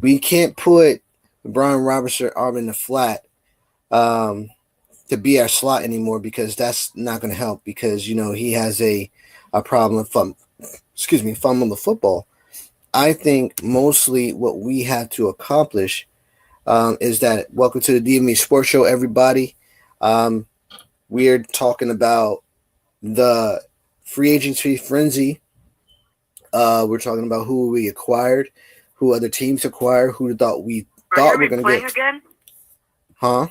we can't put Brian Robertson arm in the flat to be our slot anymore, because that's not going to help, because he has a problem fumbling the football. I think mostly what we have to accomplish is that, welcome to the DME Sports Show, everybody. We're talking about the free agency frenzy. We're talking about who we acquired, who other teams acquired, who we thought we're going to get. Again? Huh?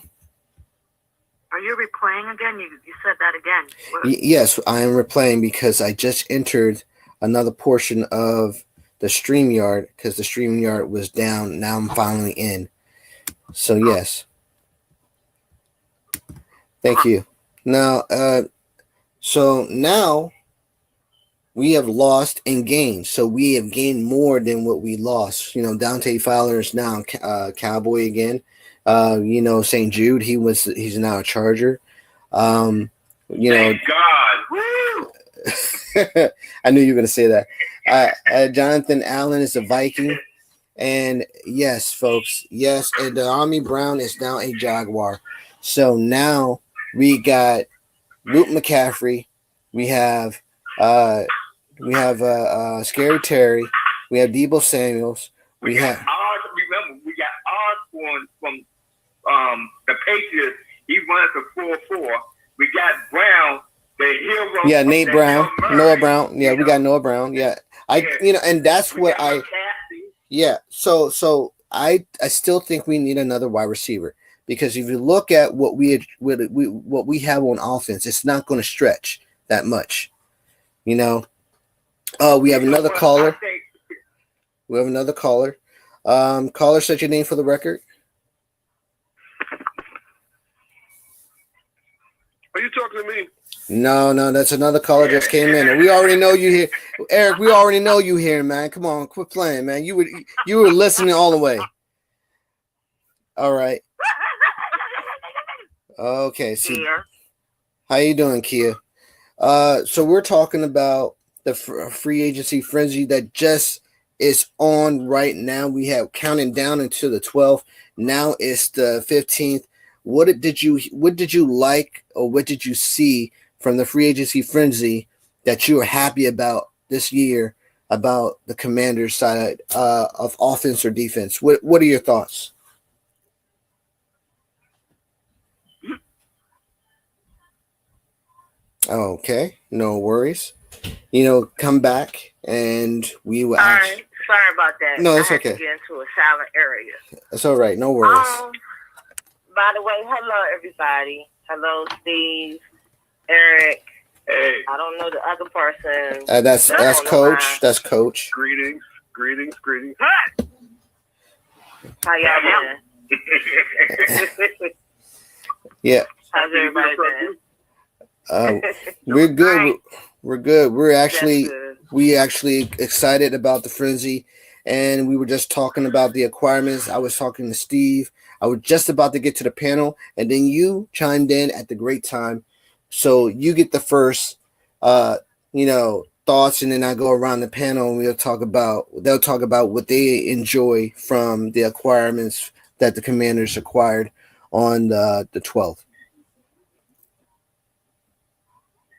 Are you replaying again? You said that again. Yes, I am replaying because I just entered another portion of the StreamYard because the StreamYard was down. Now I'm finally in. So, yes. Thank you. Now, so now we have lost and gained. So we have gained more than what we lost. Dante Fowler is now Cowboy again. St. Jude, he's now a Charger. Thank God. Woo! I knew you were going to say that. Jonathan Allen is a Viking. And yes, folks, yes, and the Army Brown is now a Jaguar. So now we got Luke McCaffrey. We have Scary Terry. We have Deebo Samuels. We got Osborne from the Patriots. He runs a 4-4. We got Brown, the hero. Yeah, Nate Brown, Noah Brown. Yeah, we got Noah Brown. Yeah, and that's what I. Yeah, so I still think we need another wide receiver, because if you look at what we have on offense, it's not going to stretch that much. We have another caller. We have another caller. Caller, set your name for the record. Are you talking to me? No, that's another caller just came in, and we already know you here, Eric. We already know you here, man. Come on, quit playing, man. You were listening all the way. All right. Okay. So, how you doing, Kia? So we're talking about the free agency frenzy that just is on right now. We have counting down until the 12th. Now it's the 15th. What did you like, or what did you see from the free agency frenzy that you are happy about this year, about the Commanders' side of offense or defense? What are your thoughts? Okay, no worries. Come back and we will. Sorry about that. No, it's okay. To get into a silent area. It's all right. No worries. By the way, hello everybody. Hello, Steve, Eric. Hey. I don't know the other person. That's Coach. That's Coach. Greetings. How y'all doing? Yeah. How's everybody doing? We're good. We're good. We actually excited about the frenzy, and we were just talking about the acquirements. I was talking to Steve. I was just about to get to the panel, and then you chimed in at the great time. So you get the first, thoughts, and then I go around the panel and they'll talk about what they enjoy from the acquirements that the Commanders acquired on the 12th.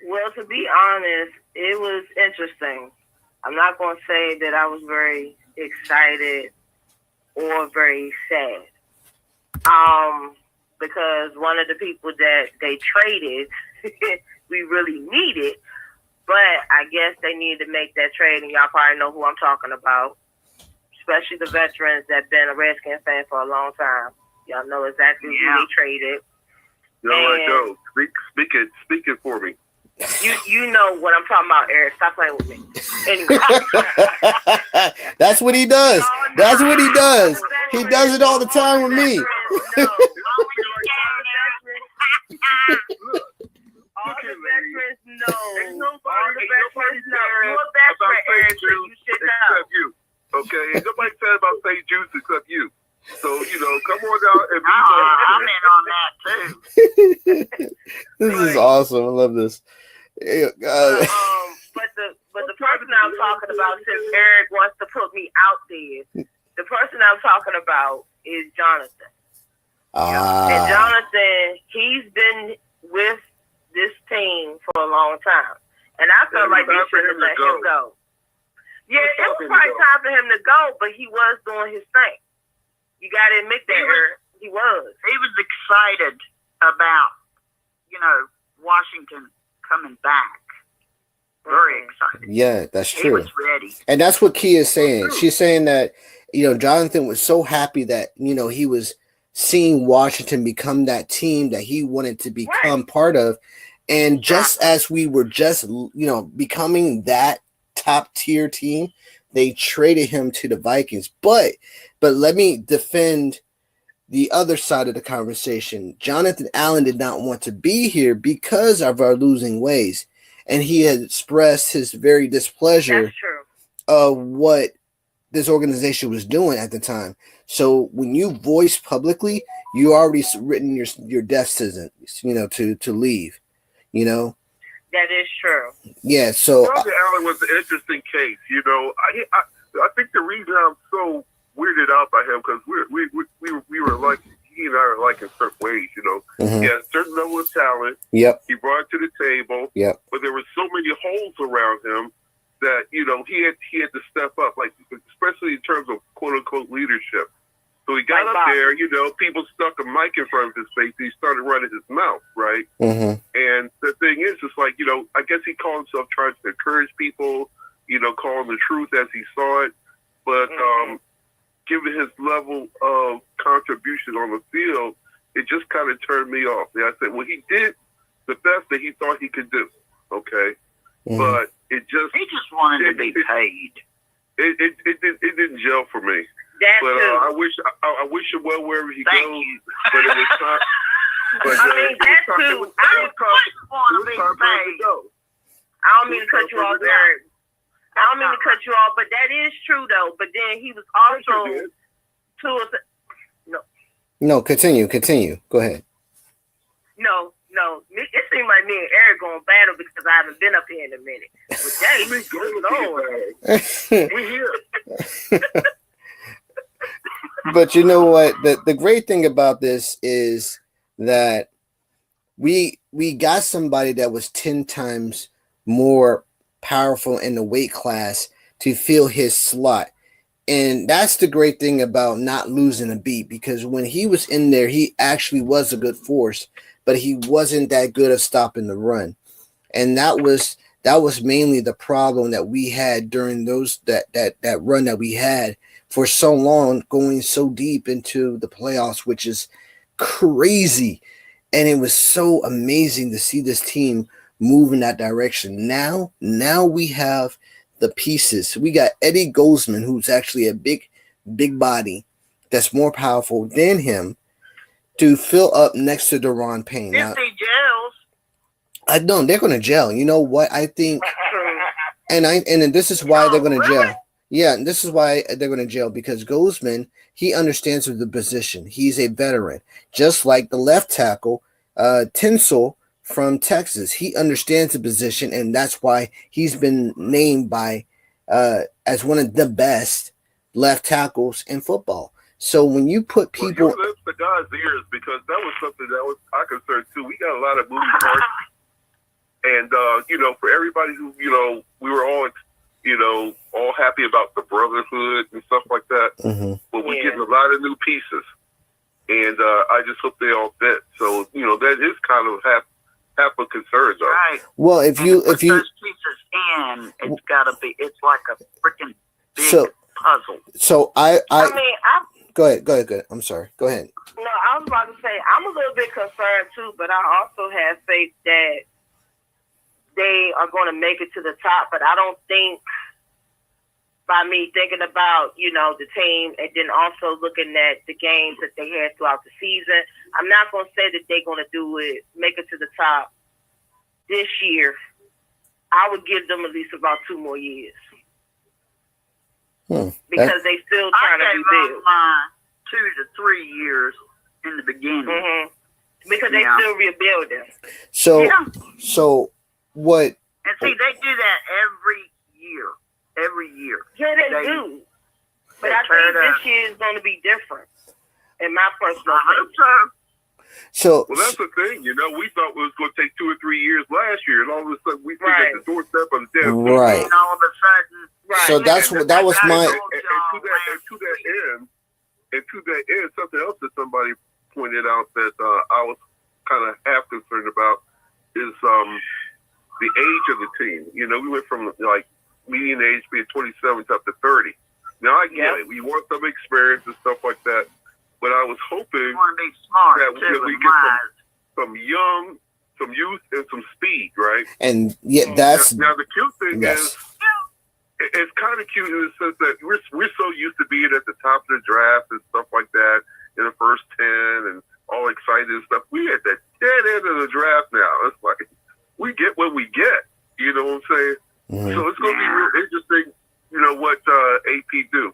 Well, to be honest, it was interesting. I'm not going to say that I was very excited or very sad. Because one of the people that they traded, we really needed, but I guess they needed to make that trade, and y'all probably know who I'm talking about, especially the veterans that been a Redskins fan for a long time. Y'all know exactly who they traded. Joe, speak it for me. You know what I'm talking about, Eric. Stop playing with me. Anyway. That's what he does. That's what he does. He does it all the time with me. All the veterans know. All the veterans know. You're a veteran, Eric, so you should know. Except you. Okay? Ain't nobody said about St. Jude except you. So, come on down and be I'm in on that, too. This is awesome. I love this. But the person I'm talking about, since Eric wants to put me out there, the person I'm talking about is Jonathan. And Jonathan, he's been with this team for a long time. And I felt like they should have let him go. Yeah, it was probably time for him to go, but he was doing his thing. You got to admit that, he was. He was excited about, Washington coming back. Very excited. Yeah, that's true. He was ready. And that's what Kia is saying. She's saying that, Jonathan was so happy that, he was seeing Washington become that team that he wanted to become part of. And just as we were just, becoming that top tier team, they traded him to the Vikings. But let me defend the other side of the conversation. Jonathan Allen did not want to be here because of our losing ways. And he had expressed his very displeasure of what this organization was doing at the time. So when you voice publicly, you already written your death sentence, to leave, That is true. Yeah. So Jonathan Allen was an interesting case. I think the reason I'm so weirded out by him because we were like, he and I are like in certain ways, Mm-hmm. He had a certain level of talent. Yep. He brought it to the table. Yep. But there were so many holes around him that, he had to step up, like especially in terms of quote unquote leadership. So he got up there, people stuck a mic in front of his face and he started running his mouth, right? Mm-hmm. And the thing is, it's like, I guess he called himself trying to encourage people, calling the truth as he saw it. But given his level of contribution on the field, it just kind of turned me off. And I said, well, he did the best that he thought he could do, okay? Mm-hmm. But he just wanted to be paid. It didn't gel for me. But I wish him well wherever he goes. But it was not. But, that too. I don't mean to cut you off, Eric. I don't mean to cut you off, but that is true though. But then he was also No, continue. Go ahead. No. It seems like me and Eric going to battle because I haven't been up here in a minute. But we here. But you know what? The great thing about this is that we got somebody that was 10 times more powerful in the weight class to fill his slot. And that's the great thing about not losing a beat, because when he was in there, he actually was a good force, but he wasn't that good at stopping the run. And that was mainly the problem that we had during that run that we had for so long, going so deep into the playoffs, which is crazy. And it was so amazing to see this team move in that direction. Now we have the pieces. We got Eddie Goldsman, who's actually a big body that's more powerful than him, to fill up next to Deron Payne. If he gels. I don't. They're going to gel. You know what? I think, and this is why they're going to gel. Yeah, and this is why they're going to gel, because Goldsman, he understands the position. He's a veteran, just like the left tackle, TUNSIL from Texas. He understands the position, and that's why he's been named by as one of the best left tackles in football. So when you put people, that's the guy's ears, because that was something that was our concern too. We got a lot of moving parts, and for everybody who we were all all happy about the brotherhood and stuff like that. Mm-hmm. But we're getting a lot of new pieces, and I just hope they all fit. So that is kind of half a concern, though. Right. Well, if you those pieces in, it's got to be. It's like a freaking big puzzle. So I mean, go ahead. I'm sorry. Go ahead. No, I was about to say I'm a little bit concerned too, but I also have faith that they are going to make it to the top. But I don't think, by me thinking about the team and then also looking at the games that they had throughout the season, I'm not going to say that they're going to make it to the top this year. I would give them at least about 2 more years. Because they still trying to do big. My 2 to 3 years in the beginning. Mm-hmm. Because they still rebuilding. So what? And see, they do that every year. Yeah, they do. But I think this year is going to be different, in my personal opinion. So, well, that's the thing. You know, we thought it was going to take 2 or 3 years last year, and all of a sudden we think at the doorstep of the dead. Right. And all of a sudden, so that was my. And to that end, something else that somebody pointed out that I was kind of half concerned about is the age of the team. You know, we went from like median age being 27 up to 30. Now I get it. We want some experience and stuff like that. But I was hoping that we get some youth, and some speed, right? And yeah, that's now the cute thing is, it's kind of cute in the sense that we're so used to being at the top of the draft and stuff like that in the first 10 and all excited and stuff. We at the dead end of the draft now. It's like we get what we get. You know what I'm saying? Mm-hmm. So it's going to be real interesting. You know what AP do.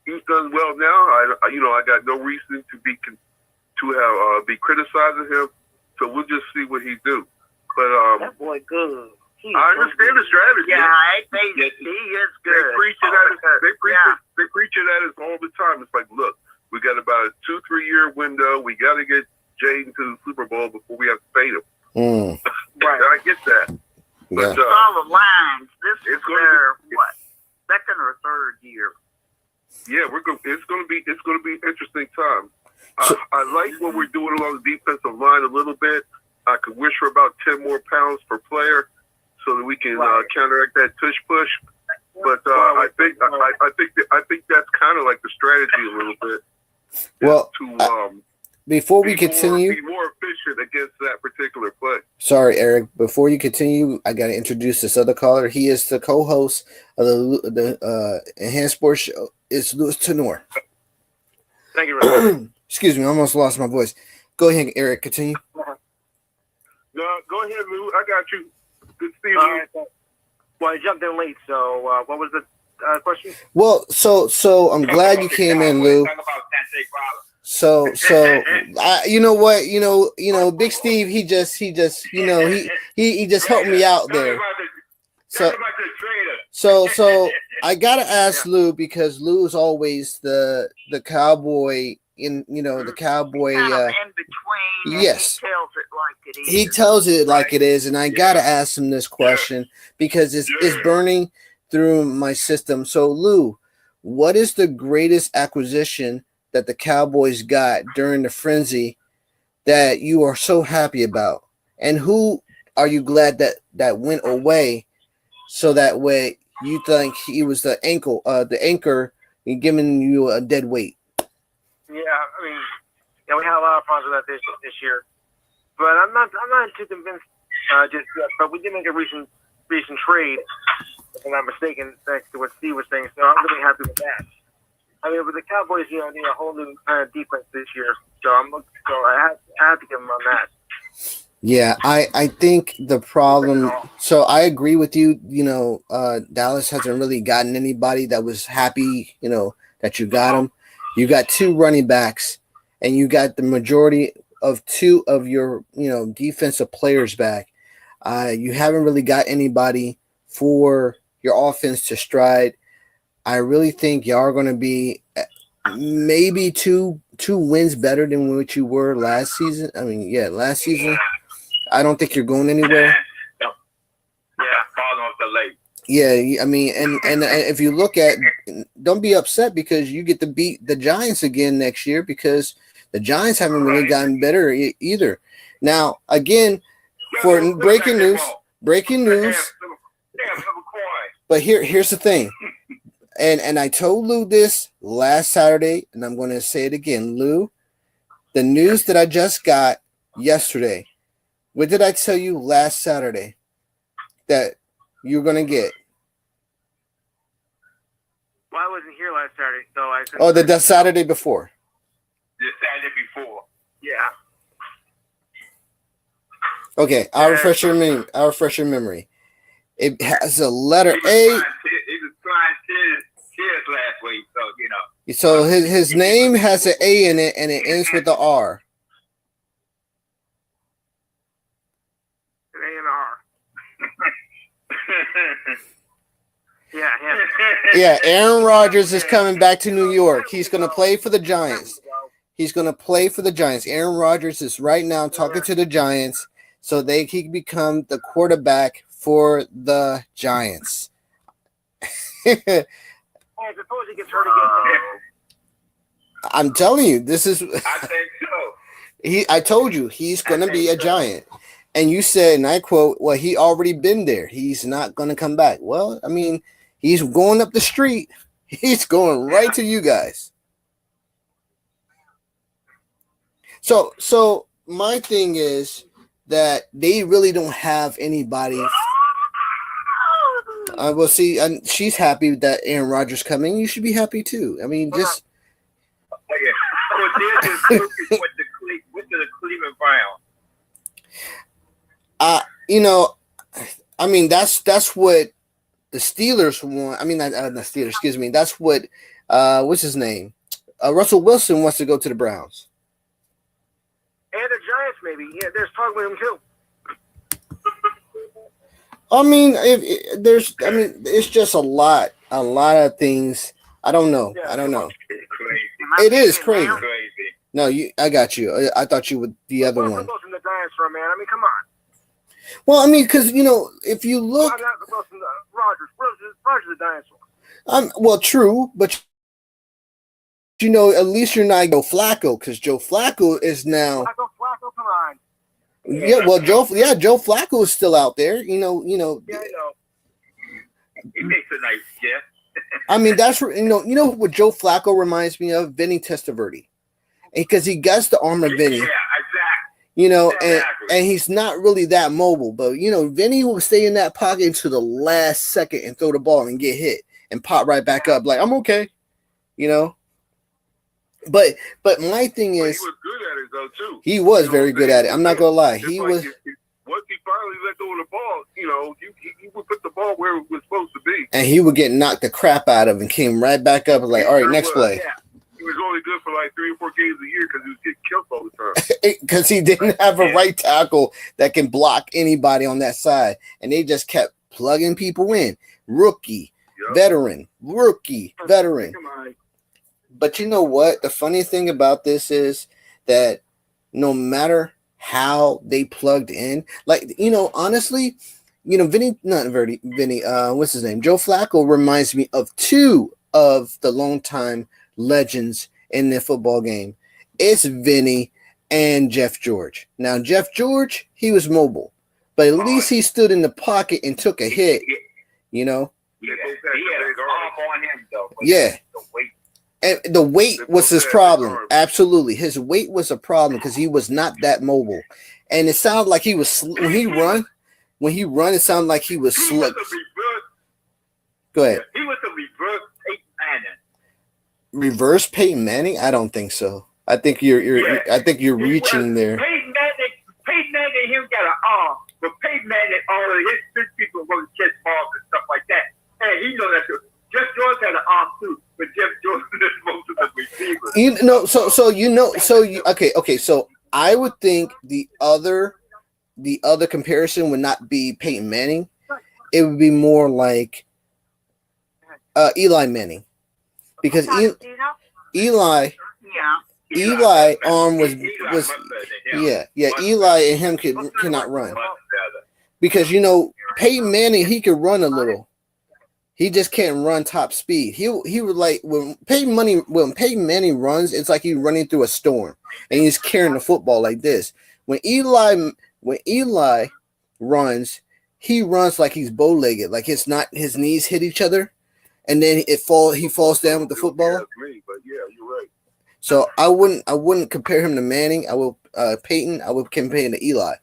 He's done well now. I got no reason to be criticizing him. So we'll just see what he do. But that boy good. I understand the strategy. Yeah, he is good. They preach it at us all the time. It's like, look, we got about a 2-3 year window. We got to get Jaden to the Super Bowl before we have to fade him. Right, I get that. Yeah. But all the lines. This is their second or third year. Yeah, it's going to be an interesting time. I like what we're doing along the defensive line a little bit. I could wish for about 10 more pounds per player so that we can counteract that tush push. But I think that's kind of like the strategy a little bit. Well, to before we continue, be more efficient against that particular play. Sorry, Eric. Before you continue, I got to introduce this other caller. He is the co-host of the Enhanced Sports Show. It's Louis Tenor. Thank you, Rick. Excuse me, I almost lost my voice. Go ahead, Eric. Continue. No, go ahead, Lou. I got you. Good to see you. Right. Well, I jumped in late, so what was the question? Well, so I'm glad you came in, Lou. So you know what, Big Steve, he just he just helped me out there. So I gotta ask Lou, because Lou is always the cowboy the cowboy. In between. Yes. He tells it like it is. And I gotta ask him this question because it's burning through my system. So Lou, what is the greatest acquisition that the Cowboys got during the frenzy that you are so happy about? And who are you glad that went away, so that way you think he was the anchor and giving you a dead weight? Yeah, I mean, we had a lot of problems with that this year, but I'm not too convinced just yet. But we did make a recent trade, if I'm not mistaken, thanks to what Steve was saying. So I'm really happy with that. I mean, with the Cowboys, need a whole new defense this year. So I have to give them on that. Yeah, I think the problem. So I agree with you. Dallas hasn't really gotten anybody that was happy. That you got him. You got 2 running backs, and you got the majority of 2 of your defensive players back. You haven't really got anybody for your offense to stride. I really think y'all are going to be maybe two wins better than what you were last season. I mean, last season. I don't think you're going anywhere. Falling off the lake. Yeah, I mean, and if you look at, don't be upset because you get to beat the Giants again next year, because the Giants haven't really gotten better either. Now, again, for breaking news. But here's the thing. And I told Lou this last Saturday, and I'm going to say it again. Lou, the news that I just got yesterday, what did I tell you last Saturday that you're going to get? Well, I wasn't here last Saturday, so I couldn't. Oh, the Saturday before. The Saturday before. Yeah. Okay, I'll refresh your memory. It has a letter A. He was trying cheers last week, so So his name has an A in it, and it ends with the R. An A and R. Yeah. Yeah, Aaron Rodgers is coming back to New York. He's going to play for the Giants. Aaron Rodgers is right now talking to the Giants so he can become the quarterback for the Giants. Hey, suppose he gets hurt again. I'm telling you, this is. I think so. I told you he's going to be a Giant, and you said, and I quote, "Well, he already been there. He's not going to come back." Well, I mean, he's going up the street. He's going right to you guys. So my thing is that they really don't have anybody. We'll see. And she's happy that Aaron Rodgers coming. You should be happy too. I mean, just. So there's this with the Cleveland Browns. You know, I mean that's what the Steelers want. I mean, not the Steelers. Excuse me. That's what. What's his name? Russell Wilson wants to go to the Browns. And the Giants, maybe. Yeah, there's talk with him too. I mean, it's just a lot of things. I don't know. It's crazy. It is crazy. No, I got you. I thought you would the other one. From the Giants for a man. I mean, come on. Well, I mean, because if you look, Rodgers the dinosaur. Well, true, but at least you're not Joe Flacco, because Joe Flacco is now. Flacco, come on. Yeah, well, Joe Flacco is still out there. Yeah, I know. He makes a nice gift. I mean, that's what Joe Flacco reminds me of, Vinny Testaverde, because he gets the arm of Vinny. Yeah, exactly. And he's not really that mobile, but Vinny will stay in that pocket until the last second and throw the ball and get hit and pop right back up like I'm okay, But my thing is, he was good at it though too. He was very good at it. I'm not gonna lie. He was. Once he finally let go of the ball, he would put the ball where it was supposed to be. And he would get knocked the crap out of and came right back up and like, all right, next play. Yeah. He was only good for like 3 or 4 games a year because he was getting killed all the time. Because he didn't have a right tackle that can block anybody on that side. And they just kept plugging people in. Rookie, veteran, rookie, veteran. But you know what? The funny thing about this is that no matter how they plugged in, honestly, Vinny, what's his name? Joe Flacco reminds me of 2 of the longtime legends in the football game. It's Vinny and Jeff George. Now, Jeff George, he was mobile, but at least he stood in the pocket and took a hit, He had a arm on him, though. Yeah. And the weight was his problem. Absolutely. His weight was a problem because he was not that mobile. And it sounded like he was, when he run, it sounded like he was slow. Go ahead. He was a reverse Peyton Manning. Reverse Peyton Manning? I don't think so. I think you're reaching there. Peyton Manning and him got an arm, but Peyton Manning, all of his people were going to catch balls and stuff like that. And he knows that too. Jeff George had an arm too, but Jeff George is most of the receivers. Okay. So I would think the other comparison would not be Peyton Manning. It would be more like Eli Manning, because Eli arm was Eli and him cannot run, because Peyton Manning, he could run a little. He just can't run top speed. He would like when Peyton Manning runs, it's like he's running through a storm and he's carrying the football like this. When Eli runs, he runs like he's bow-legged, like his knees hit each other, and then he falls down with the football. But yeah, you're right. So I wouldn't compare him to Manning. I will Peyton. I would compare him to Eli.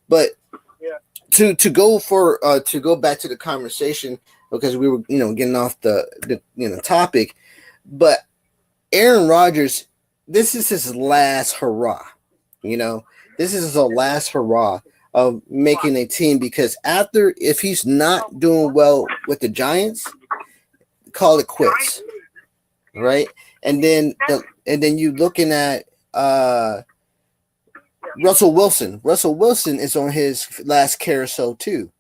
But to go back to the conversation, because we were getting off the topic, but Aaron Rodgers, this is his last hurrah. This is his last hurrah of making a team, because if he's not doing well with the Giants, call it quits, right? And then you looking at Russell Wilson. Russell Wilson is on his last carousel too,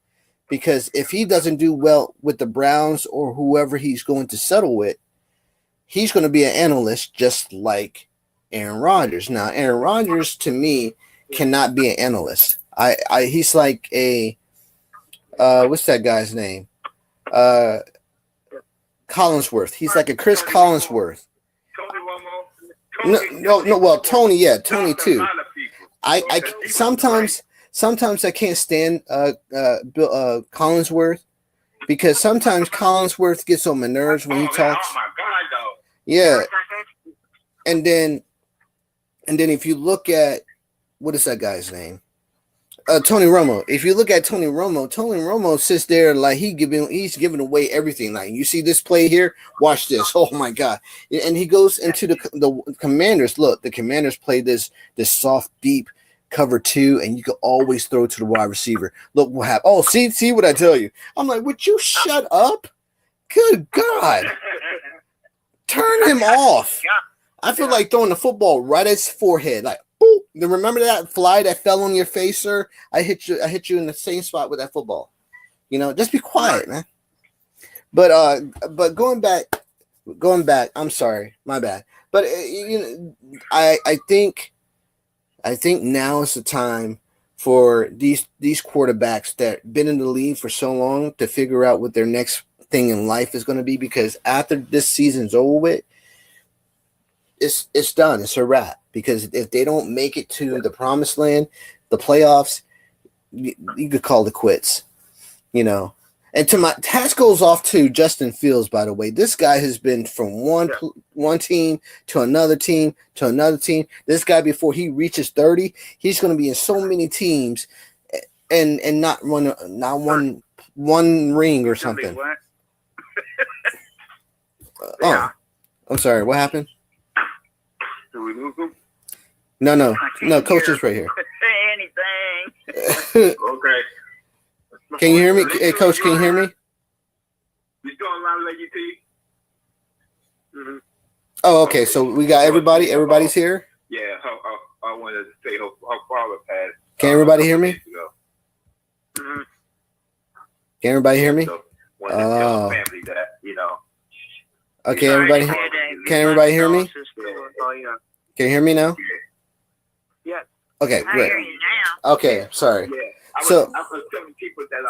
because if he doesn't do well with the Browns or whoever he's going to settle with, he's going to be an analyst just like Aaron Rodgers. Now, Aaron Rodgers to me cannot be an analyst. He's like a what's that guy's name? Collinsworth. He's like a Chris Collinsworth. No. Well, Tony, yeah, Tony too. I sometimes I can't stand Collinsworth because sometimes Collinsworth gets on my nerves when he talks. Oh my God, though. Yeah, and then if you look at what is that guy's name? Tony Romo. If you look at Tony Romo sits there like he's giving away everything. Like, you see this play here, watch this. Oh my God! And he goes into the Commanders. Look, the Commanders play this soft, deep cover 2, and you can always throw to the wide receiver. Look what happened. Oh, see what I tell you. I'm like, would you shut up? Good God! Turn him off. I feel like throwing the football right at his forehead, like. Remember that fly that fell on your face, sir? I hit you in the same spot with that football. You know, just be quiet, man. But going back, I'm sorry, my bad. But I think now is the time for these quarterbacks that been in the league for so long to figure out what their next thing in life is going to be, because after this season's over with, it's done. It's a wrap. Because if they don't make it to the promised land, the playoffs, you could call it quits, you know. And to my hats goes off to Justin Fields, by the way. This guy has been from one team to another team to another team. This guy, before he reaches 30, he's going to be in so many teams and not one ring or something. Oh, I'm sorry. What happened? Did we lose him? No, Coach is right here. Anything. Okay. Can you hear me? Hey, Coach, can you hear me? You still online, Lady T? Mm-hmm. Oh, okay. So we got everybody. Everybody's here? Yeah, I wanted to say her father passed. Can everybody hear me? Mm-hmm. Can everybody hear me? So, wanted to tell the family that, you know. Okay, everybody. Can everybody hear me? Can you hear me now? Yeah. Okay, I great. hear you now. Okay, sorry. Yeah. I was telling people that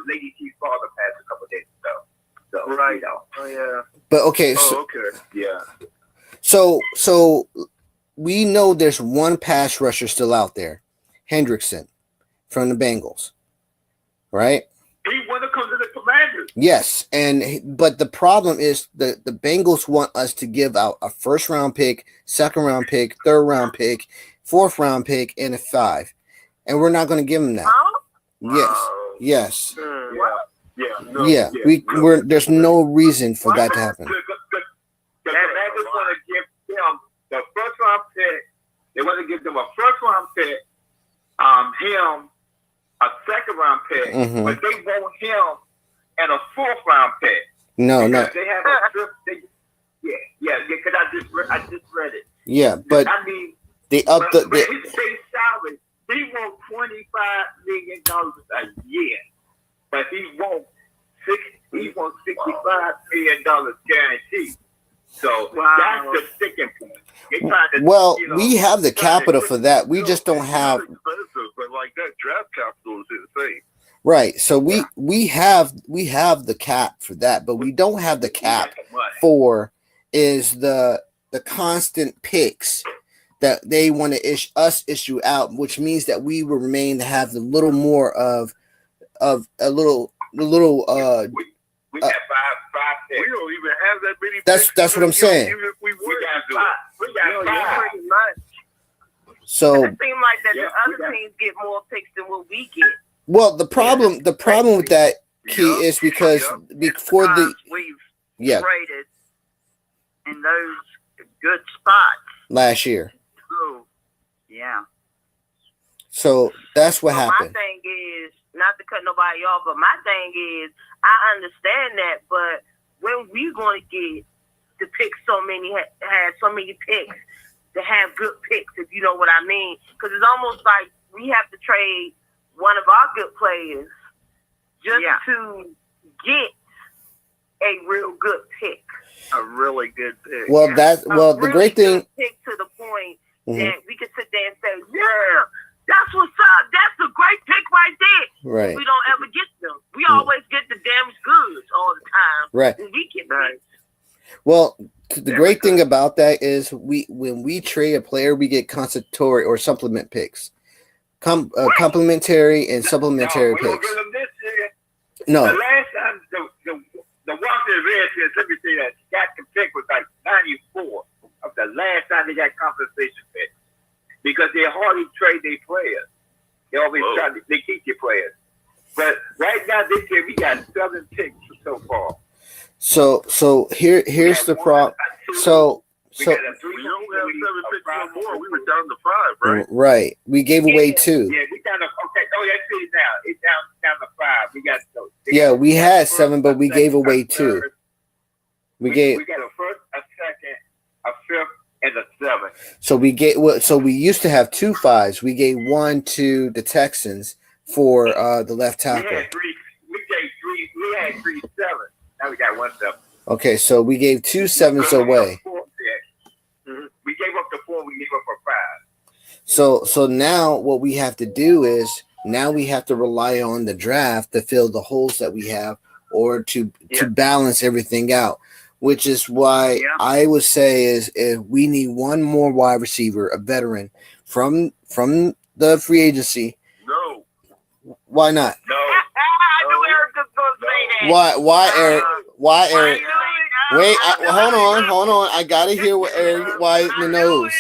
Lady T's father passed a couple of days ago. So, Right. You know. Oh yeah. But okay, okay. Yeah. so we know there's one pass rusher still out there, Hendrickson from the Bengals, right? He want to come to the Commanders. Yes, but the problem is the Bengals want us to give out a first round pick, second round pick, third round pick, fourth round pick, and a 5, and we're not going to give them that. Yes. There's no reason for that to happen. The Commanders want to give them the first round pick. They want to give them a first round pick. Him a second round pick, but they want him and a fourth round pick. No. They have because I just read it. Yeah, but I mean, they up but his base salary. He wants $25 million a year, but he wants $65 million guaranteed. So that's the sticking point. We have the capital for that. We just don't have. But like that draft capital is insane. Right. So we have the cap for that, but we don't have the cap for is the constant picks that they want to issue out, which means that we will remain to have the little more of a little. We have five picks. We don't even have that many. That's what I'm saying. Even if we were to do We got five. So it seems like that the other teams get more picks than what we get. well, the problem with that, Key, is because before we've traded in those good spots last year. too. Yeah. So that's what happened. My thing is, not to cut nobody off, but my thing is, I understand that, but when we going to get to pick have so many picks, to have good picks, if you know what I mean? Because it's almost like we have to trade one of our good players just to get a real good pick. A really good pick. Well, the great thing. Pick to the point that we can sit there and say, yeah, that's what's up. That's a great pick right there. Right. We don't ever get them. We always get the damaged goods all the time. Right. When we get picks. Well, the great thing about that is when we trade a player, we get compensatory or supplement picks. Complementary and supplementary picks. No. The last time the Washington Redskins, let me say that, got the pick was like 94 of the last time they got compensation picks. Because they hardly trade their players. They always they keep their players. But right now this year we got 7 picks so far. So here's the problem. So we don't have 7 picks no more. We were down to 5, right? Right. We gave away 2. Yeah, we down to okay. Oh, that's it now. It's down to 5. We got we had 7, but we gave away 2. We got a first, a second, a fifth, and a 7. So we used to have 2 5s. We gave 1 to the Texans for the left tackle. We had 3 7s. Now we got 1 7. Okay, so we gave 2 7s away. We gave up the 4, we gave up a 5. So now what we have to do is now we have to rely on the draft to fill the holes that we have or to balance everything out, which is why I would say is if we need one more wide receiver, a veteran from the free agency. No. Why not? No. I knew Eric was going to say that. Why Eric? Why Eric? Wait, hold on. I gotta hear what Eric Wiseman knows.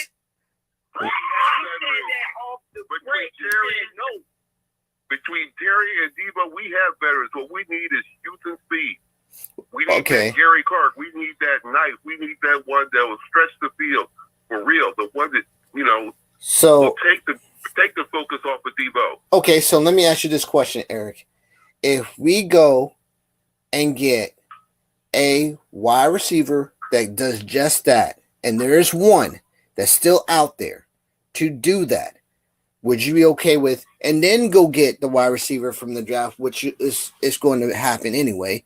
Between Terry and DEEBO, we have veterans. What we need is youth and speed. We need that Gary Clark. We need that knife. We need that one that will stretch the field for real. The one that So will take the focus off of DEEBO. Okay, so let me ask you this question, Eric. If we go and get a wide receiver that does just that, and there is one that's still out there to do that, would you be okay with, and then go get the wide receiver from the draft, which is going to happen anyway?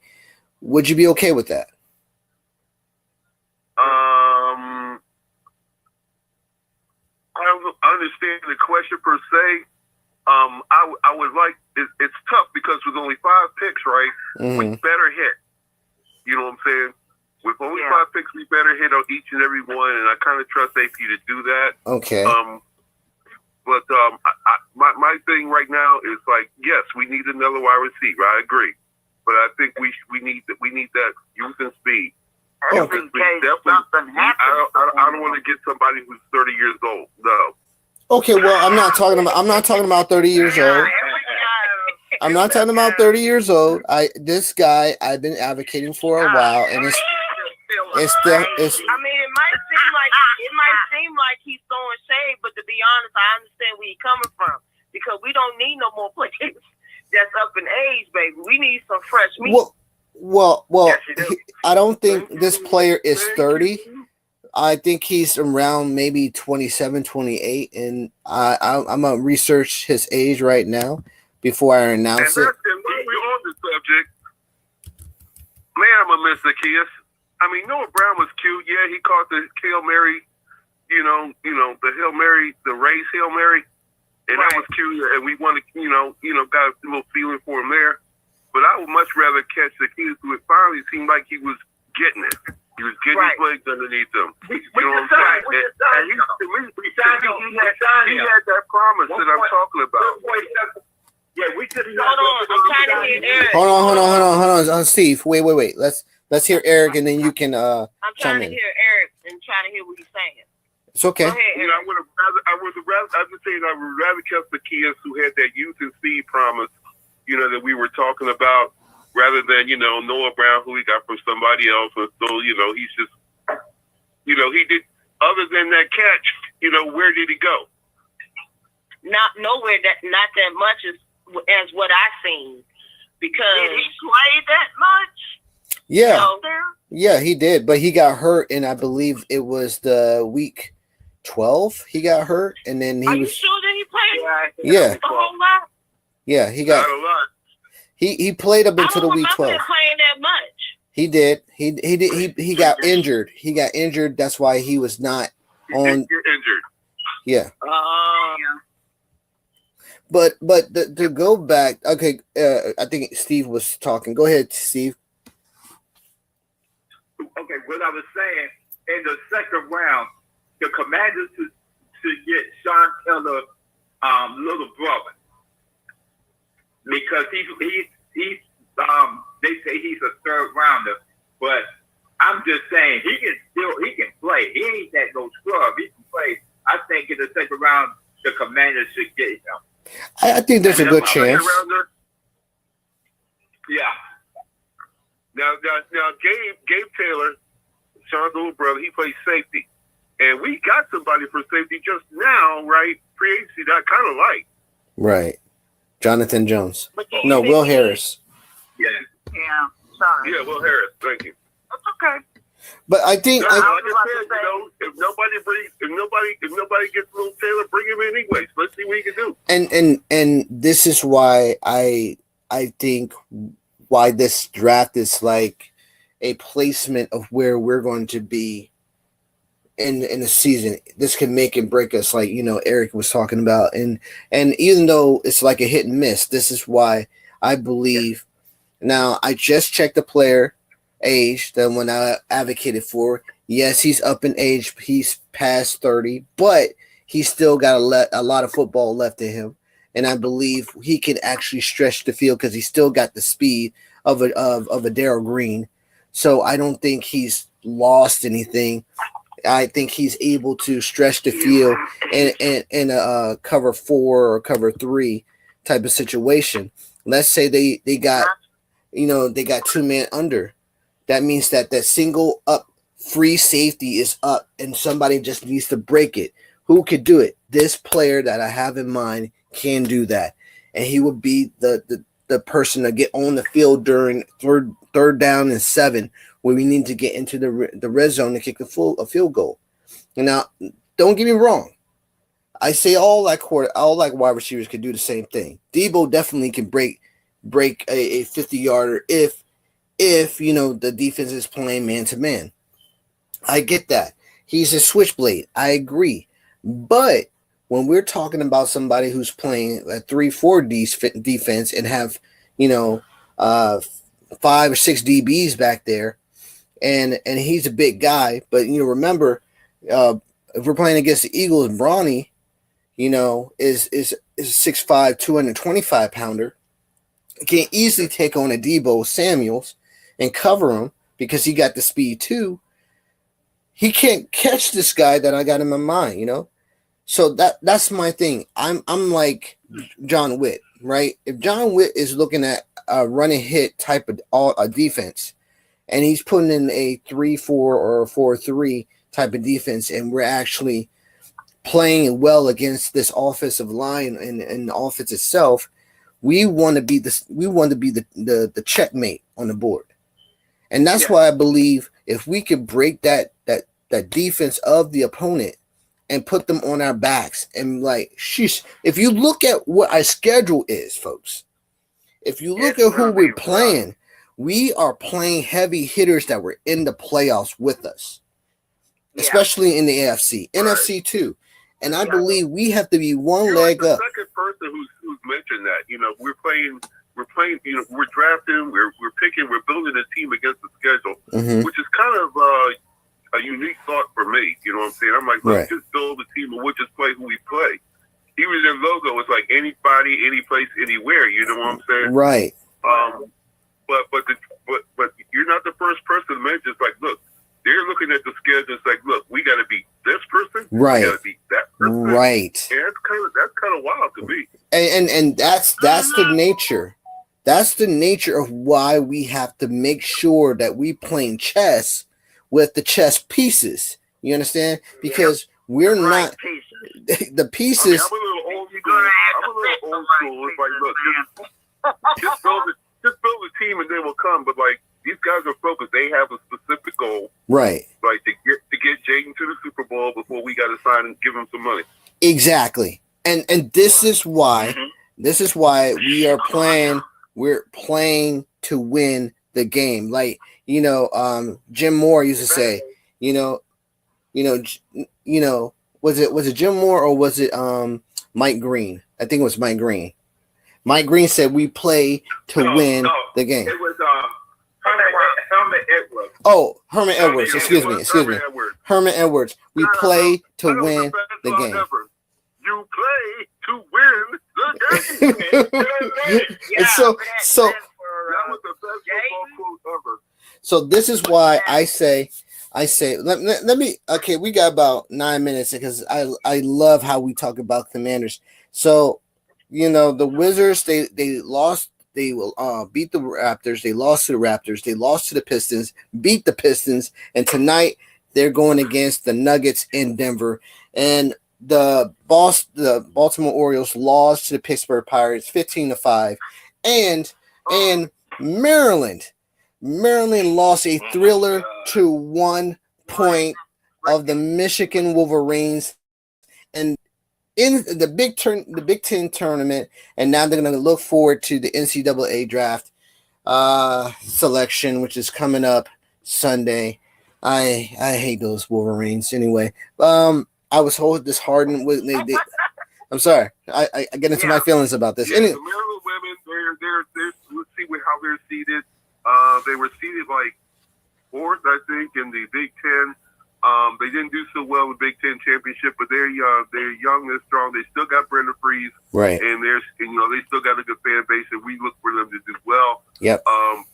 Would you be okay with that? I don't understand the question per se. I would like it's tough because with only 5 picks, right? We better hit. You know what I'm saying? With only 5 picks, we better hit on each and every one, and I kind of trust AP to do that. Okay. But my thing right now is like, yes, we need another wide receiver. I agree, but I think we need that youth and speed. Youth and speed, definitely. I don't want to get somebody who's 30 years old. No. Okay, well, I'm not talking about 30 years old. I'm not talking about 30 years old. This guy I've been advocating for a while, and it's. I mean, it might seem like he's throwing shade, but to be honest, I understand where he's coming from because we don't need no more players that's up in age, baby. We need some fresh meat. Well, I don't think this player is 30. I think he's around maybe 27, 28, and I'm gonna research his age right now before I announce it. And when we're on the subject, man, I'm gonna miss the kiss. I mean, Noah Brown was cute. Yeah, he caught the Hail Mary, the Hail Mary, the Rays Hail Mary, and that was cute. And we wanted, got a little feeling for him there. But I would much rather catch the kids who it finally seemed like he was getting it. He was getting his legs underneath him. You know what I'm saying? And he had that promise that I'm talking about. Yeah, we just hold on. I'm trying to hear Eric. Hold on, Steve. Wait. Let's hear Eric, and then you can. I'm trying to hear Eric and trying to hear what he's saying. It's okay. Go ahead, Eric. I would rather catch the kids who had that youth and speed promise, that we were talking about, rather than Noah Brown, who he got from somebody else, and so he's just, he did. Other than that catch, where did he go? Not nowhere. Not that much as what I seen, because did he play that much? Yeah, he did, but he got hurt, and I believe it was the week 12 he got hurt, and then he Are was. You sure that he played? Yeah. A whole lot. Yeah, he got. Not a lot. He played up into the week 12. Playing that much. He did. He got injured. He got injured. That's why he was not on. Injured. Yeah. But to go back, okay. I think Steve was talking. Go ahead, Steve. Okay, what I was saying, in the second round, the Commanders should get Sean Taylor, little brother, because he's they say he's a third rounder, but I'm just saying he can play. He ain't that no scrub. He can play. I think in the second round, the Commanders should get him. I think there's a good chance. Yeah. Now, Gabe Taylor, Sean's little brother, he plays safety, and we got somebody for safety just now, right? Free agency that kind of like. Right. Jonathan Jones. No, Will Harris. Yeah. Yeah. Sorry. Yeah, Will Harris. Thank you. That's okay. But I think like I said, if nobody gets little Taylor, bring him in anyways. Let's see what he can do. And this is why I think why this draft is like a placement of where we're going to be in the season. This can make and break us, like Eric was talking about. And even though it's like a hit and miss, this is why I believe. Now I just checked the player age, the one I advocated for. Yes, he's up in age. He's past 30, but he's still got a lot of football left in him. And I believe he can actually stretch the field because he's still got the speed of a Darryl Green. So I don't think he's lost anything. I think he's able to stretch the field in a cover 4 or cover 3 type of situation. Let's say they got they got 2 man under. That means that single up free safety is up and somebody just needs to break it. Who could do it? This player that I have in mind can do that. And he will be the person to get on the field during third down and 7 when we need to get into the red zone to kick a field goal. And now, don't get me wrong. I say all wide receivers can do the same thing. DEEBO definitely can break a 50-yarder if the defense is playing man-to-man. I get that. He's a switchblade. I agree. But when we're talking about somebody who's playing a 3-4 defense and have, 5 or 6 DBs back there, and he's a big guy, but remember, if we're playing against the Eagles, Brawny, is a 6'5", 225 pounder, can easily take on a DEEBO Samuels and cover him because he got the speed too. He can't catch this guy that I got in my mind, So that's my thing. I'm like John Witt, right? If John Witt is looking at a run and hit type of defense, and he's putting in a 3-4 or a 4-3 type of defense, and we're actually playing well against this offensive line and the offense itself, we want to be the checkmate on the board. And that's why I believe if we could break that defense of the opponent and put them on our backs and if you look at what our schedule is, folks, if you look at who we're playing, we are playing heavy hitters that were in the playoffs with us, especially in the AFC, NFC too. And I believe we have to be one leg up. The second person who's mentioned that, we're playing, we're drafting, we're picking, we're building a team against the schedule, which is kind of a unique thought for me. You know what I'm saying? I'm like, let's just build a team and we'll just play who we play. Even their logo is like anybody, any place, anywhere. You know what I'm saying? Right. But you're not the first person to mention. It's like, look, they're looking at the schedule. It's like, look, we got to beat this person. Right. We got to beat that person. Right. And that's kind of wild to me. And that's the nature. That's the nature of why we have to make sure that we playing chess with the chess pieces. You understand? Because we're not the pieces. I'm a little old school. It's like, look, just build a team and they will come. But these guys are focused. They have a specific goal, right? Like to get Jaden to the Super Bowl before we got to sign and give him some money. Exactly. And this is why we are playing we're playing to win the game. Like, you know, Jim Moore used to say, you know, was it Jim Moore or was it Mike Green? I think it was Mike Green. Mike Green said we play to win the game. It was Herman Edwards. Oh, Herman Edwards. Excuse me. Herman Edwards. We play to win the game. You play to win the game. And so that was the best football quote ever. So this is why I say let me, okay, we got about 9 minutes because I love how we talk about Commanders. So, you know, the Wizards, they lost, they will beat the Raptors, they lost to the Raptors, they lost to the Pistons, beat the Pistons, and tonight they're going against the Nuggets in Denver. And the Baltimore Orioles lost to the Pittsburgh Pirates 15-5. And Maryland lost a thriller to 1 point of the Michigan Wolverines and in the Big Ten tournament, and now they're going to look forward to the NCAA draft selection, which is coming up Sunday. I hate those Wolverines anyway. I was disheartened with they I'm sorry. I get into my feelings about this. Yeah, anyway, the Maryland women, they're let's see how they're seeded. They were seeded like fourth, I think, in the Big Ten. They didn't do so well in the Big Ten championship, but they're young, they're strong. They still got Brenda Freeze, right? And they still got a good fan base, and we look for them to do well. Yep.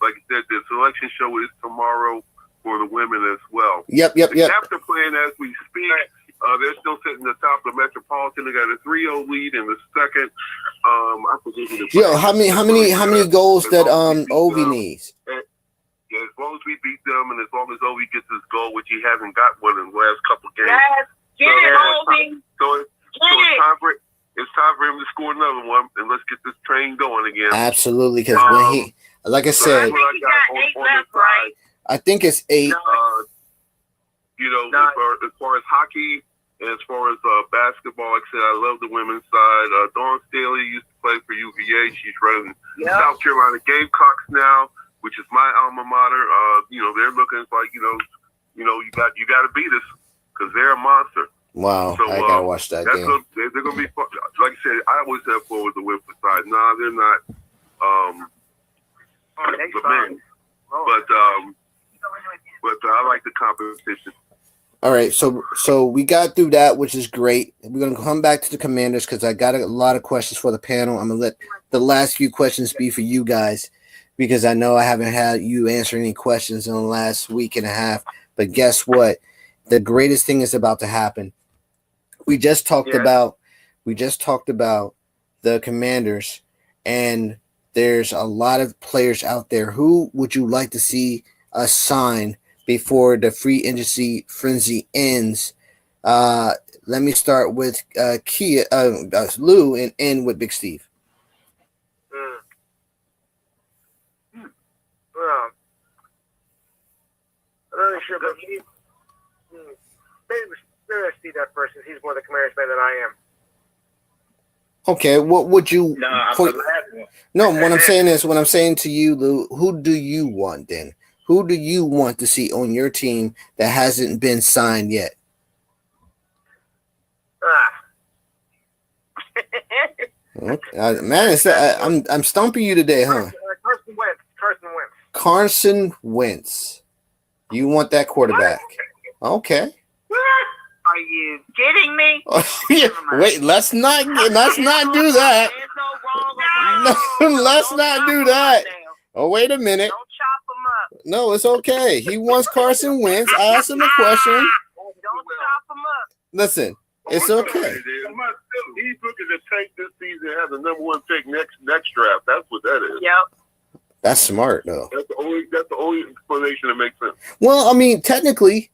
Like I said, the selection show is tomorrow for the women as well. Yep. The Caps are playing as we speak. They're still sitting at the top of the Metropolitan. They got a 3-0 lead in the second. I forget who how many goals that Ovi needs? Yeah, as long as we beat them, and as long as Ovi gets his goal, which he hasn't got one in the last couple games. Yes, get it, Ovi. It's time for him to score another one, and let's get this train going again. Absolutely, because when he, like I said, I think it's 8. As far as hockey, and as far as basketball, like I said, I love the women's side. Dawn Staley used to play for UVA. She's running South Carolina Gamecocks now, which is my alma mater. They're looking like you got to beat us because they're a monster. Wow, so, I gotta watch that game. They're gonna be fun. Like I said, I always have forward the Winford side. No, they're not. The men, but I like the competition. All right, so we got through that, which is great. We're gonna come back to the Commanders because I got a lot of questions for the panel. I'm gonna let the last few questions be for you guys because I know I haven't had you answer any questions in the last week and a half. But guess what? The greatest thing is about to happen. We just talked about the Commanders, and there's a lot of players out there. Who would you like to see us sign before the free agency frenzy ends? Let me start with Lou and end with Big Steve. Well, I'm not really sure, but maybe I see that person. He's more the Commanders fan than I am. Okay, what would you? No, what I'm saying to you, Lou, who do you want then? Who do you want to see on your team that hasn't been signed yet? Okay. Man, I'm stumping you today, huh? Carson Wentz. You want that quarterback? Okay. Are you kidding me? Wait, let's not do that. Let's not do that. Oh, wait a minute. Don't chop him up. No, it's okay. He wants Carson Wentz. I asked him a question. Don't chop him up. Listen, it's okay. He's looking to take this season and have the number 1 pick next draft. That's what that is. Yep. That's smart, though. That's the only explanation that makes sense. Well, I mean, technically,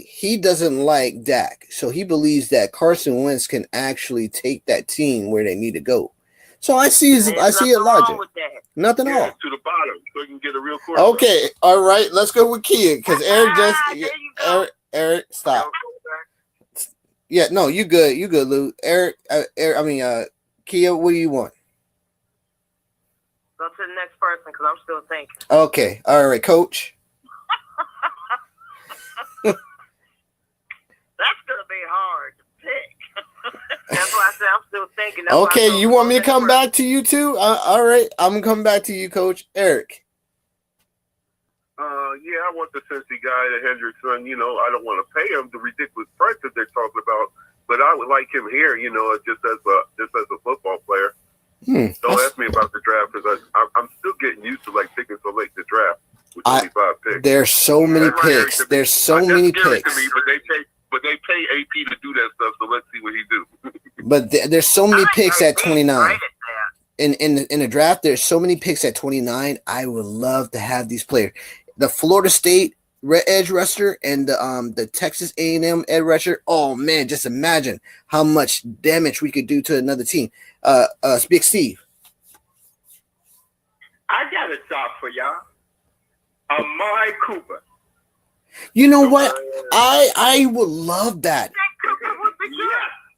he doesn't like Dak, so he believes that Carson Wentz can actually take that team where they need to go. So I see it logic. Nothing wrong. To the bottom, so you can get a real quarterback. Okay, all right, let's go with Kia because Eric, stop. Yeah, no, you good, Lou. Kia, what do you want? Go to the next person because I'm still thinking. Okay. All right, Coach. That's going to be hard to pick. That's why I said I'm still thinking. Okay, you want me to come back to you too? All right, I'm going to come back to you, Coach. Eric. Yeah, I want the Cincy guy, the Hendrickson. You know, I don't want to pay him the ridiculous price that they're talking about, but I would like him here. You know, just as a football player. Don't ask me about the draft because I'm still getting used to like picking so late to draft with 25 picks. There's so many picks. There's so many picks. Me, but they pay AP to do that stuff. So let's see what he do. But there's so many picks at 29. In the draft, there's so many picks at 29. I would love to have these players. The Florida State edge rusher and the Texas A&M edge rusher. Oh man, just imagine how much damage we could do to another team. Big Steve. I got a job for y'all. Amari Cooper. You know what? I would love that.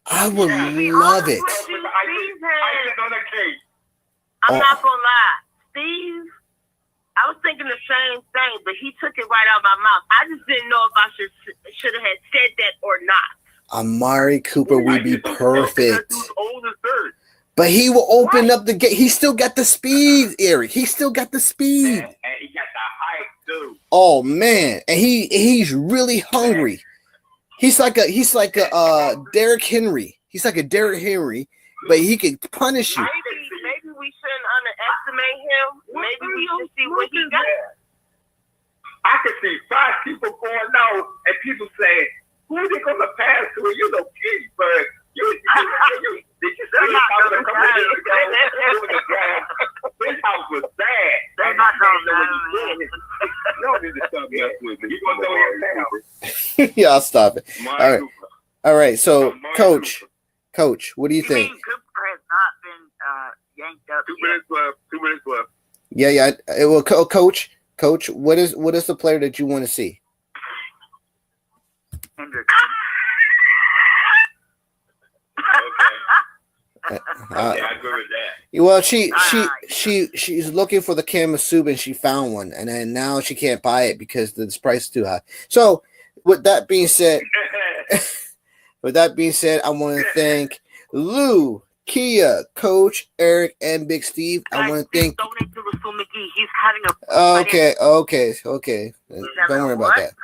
I would love it. I'm not gonna lie, Steve. I was thinking the same thing, but he took it right out of my mouth. I just didn't know if I should have said that or not. Amari Cooper would be perfect. But he will open up the gate. He still got the speed, Eric. He still got the speed. And he got the height too. Oh man, and he's really hungry. He's like a Derrick Henry. He's like a Derrick Henry, but he can punish you. Maybe we shouldn't underestimate him. Maybe we should see what he got. I can see 5 people going out, and people saying, "Who are they going to pass to?" You know, Pittsburgh. Did you see this house a couple of years ago doing the draft? This house was bad. They're not going to You don't need to stop messing with me. You going to know him now. Yeah, I'll stop it. All right. So, Coach, what do you think? Cooper has not been yanked up. 2 minutes left. 2 minutes left. Yeah. Well, Coach, what is the player that you want to see? Hendrickson. I agree with that. Well, she's looking for the canvas soup and she found one, and then now she can't buy it because the price is too high. So, with that being said, I want to thank Lou, Kia, Coach, Eric, and Big Steve. I want to thank. He's having a. Okay. Don't worry about that.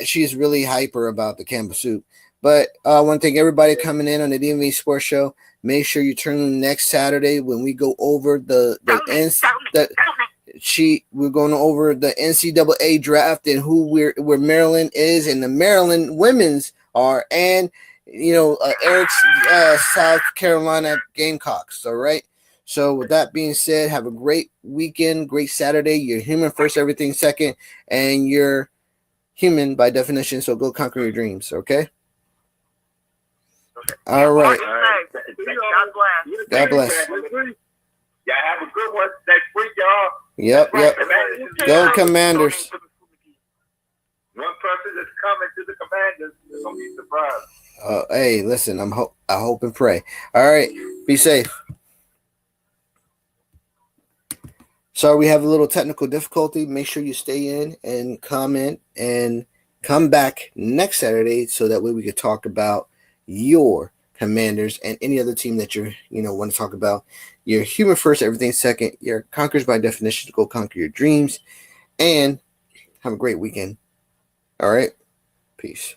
She's really hyper about the canvas soup. But I want to thank everybody coming in on the DMV Sports Show. Make sure you tune in next Saturday when we go over we're going over the NCAA draft and who where Maryland is and the Maryland women's are, and Eric's South Carolina Gamecocks. All right. So with that being said, have a great weekend, great Saturday. You're human first, everything second, and you're human by definition. So go conquer your dreams. Okay. All right. God bless. Y'all have a good one next week, y'all. Yep. Go Commanders. One person that's coming to the Commanders is gonna be surprised. Hey, listen, I hope and pray. All right, be safe. Sorry, we have a little technical difficulty. Make sure you stay in and comment and come back next Saturday so that way we could talk about your Commanders and any other team that you want to talk about. You're human first, everything second. You're conquerors by definition. Go conquer your dreams and have a great weekend. All right. Peace.